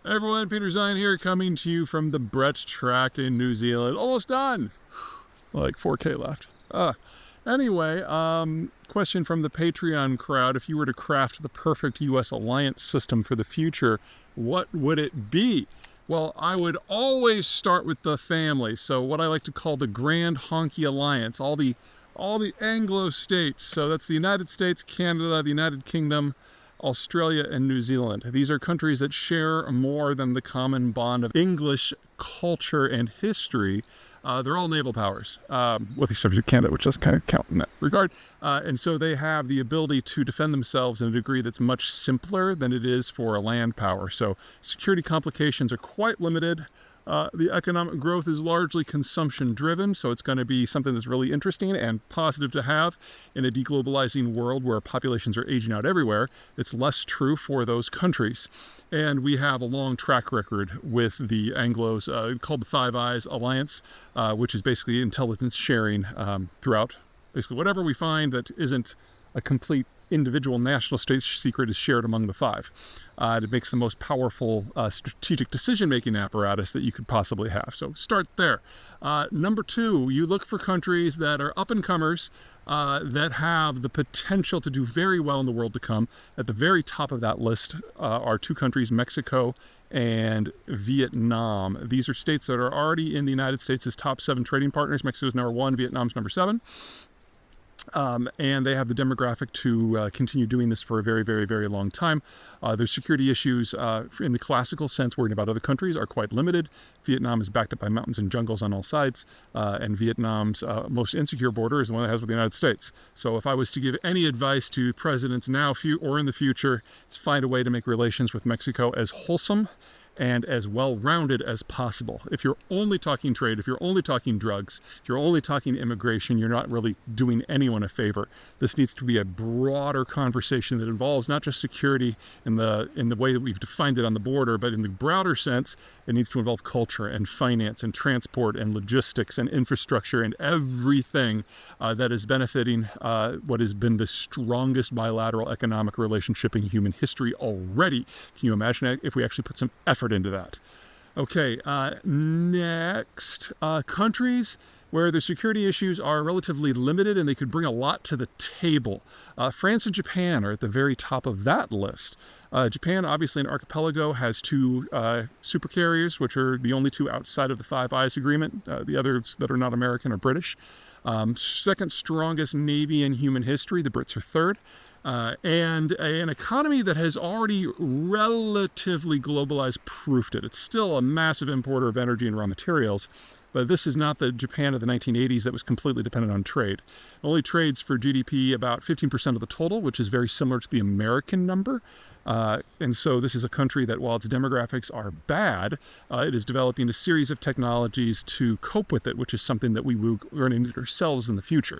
Everyone, Peter Zeihan here, coming to you from the Brett Track in New Zealand. Almost done. Like 4K left. Anyway, question from the Patreon crowd. If you were to craft the perfect U.S. alliance system for the future, what would it be? Well, I would always start with the family. So what I like to call the Grand Honky Alliance, all the Anglo states. So that's the United States, Canada, the United Kingdom, Australia, and New Zealand. These are countries that share more than the common bond of English culture and history. They're all naval powers, with the exception of Canada, which doesn't kind of count in that regard. And so they have the ability to defend themselves in a degree that's much simpler than it is for a land power. So security complications are quite limited. The economic growth is largely consumption driven, so it's going to be something that's really interesting and positive to have in a deglobalizing world where populations are aging out everywhere. It's less true for those countries. And we have a long track record with the Anglos, called the Five Eyes Alliance, which is basically intelligence sharing throughout. Basically, whatever we find that isn't a complete individual national state secret is shared among the five. It makes the most powerful strategic decision-making apparatus that you could possibly have. So start there. Number two, you look for countries that are up-and-comers that have the potential to do very well in the world to come. At the very top of that list are two countries, Mexico and Vietnam. These are states that are already in the United States' top 7 trading partners. Mexico's number 1, Vietnam's number 7. And they have the demographic to continue doing this for a very, very, very long time. Their security issues, in the classical sense, worrying about other countries, are quite limited. Vietnam is backed up by mountains and jungles on all sides, and Vietnam's most insecure border is the one it has with the United States. So if I was to give any advice to presidents now or in the future, it's find a way to make relations with Mexico as wholesome and as well-rounded as possible. If you're only talking trade, if you're only talking drugs, if you're only talking immigration, you're not really doing anyone a favor. This needs to be a broader conversation that involves not just security in the way that we've defined it on the border, but in the broader sense, it needs to involve culture and finance and transport and logistics and infrastructure and everything that is benefiting what has been the strongest bilateral economic relationship in human history already. Can you imagine if we actually put some effort into that? Okay, next, countries where the security issues are relatively limited and they could bring a lot to the table. France and Japan are at the very top of that list. Japan, obviously an archipelago, has 2 supercarriers, which are the only 2 outside of the Five Eyes Agreement. The others that are not American are British. Second strongest navy in human history. The Brits are third. And an economy that has already relatively globalized proofed it. It's still a massive importer of energy and raw materials, but this is not the Japan of the 1980s that was completely dependent on trade. It only trades for GDP about 15% of the total, which is very similar to the American number. And so this is a country that, while its demographics are bad, it is developing a series of technologies to cope with it, which is something that we will run into ourselves in the future.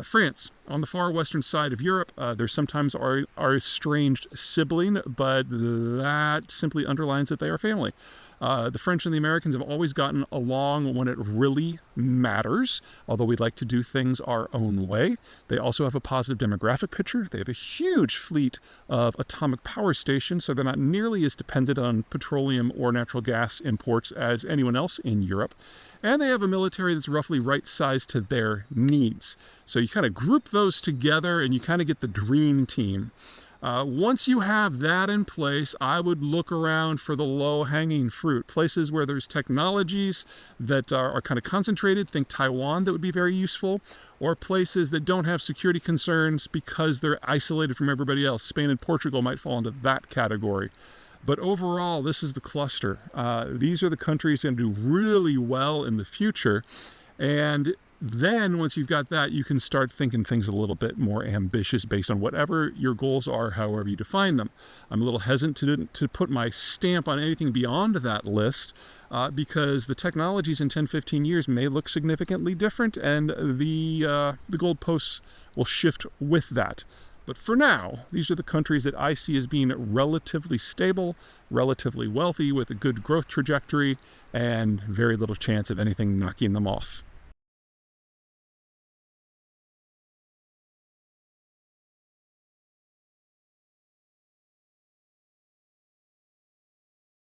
France, on the far western side of Europe, there sometimes are estranged sibling, but that simply underlines that they are family. The French and the Americans have always gotten along when it really matters, although we'd like to do things our own way. They also have a positive demographic picture. They have a huge fleet of atomic power stations, so they're not nearly as dependent on petroleum or natural gas imports as anyone else in Europe. And they have a military that's roughly right-sized to their needs. So you kind of group those together and you kind of get the dream team. Once you have that in place, I would look around for the low-hanging fruit. Places where there's technologies that are kind of concentrated, think Taiwan, that would be very useful, or places that don't have security concerns because they're isolated from everybody else. Spain and Portugal might fall into that category. But overall, this is the cluster. These are the countries that do really well in the future. And then once you've got that, you can start thinking things a little bit more ambitious based on whatever your goals are, however you define them. I'm a little hesitant to put my stamp on anything beyond that list because the technologies in 10, 15 years may look significantly different, and the goalposts will shift with that. But for now, these are the countries that I see as being relatively stable, relatively wealthy, with a good growth trajectory, and very little chance of anything knocking them off.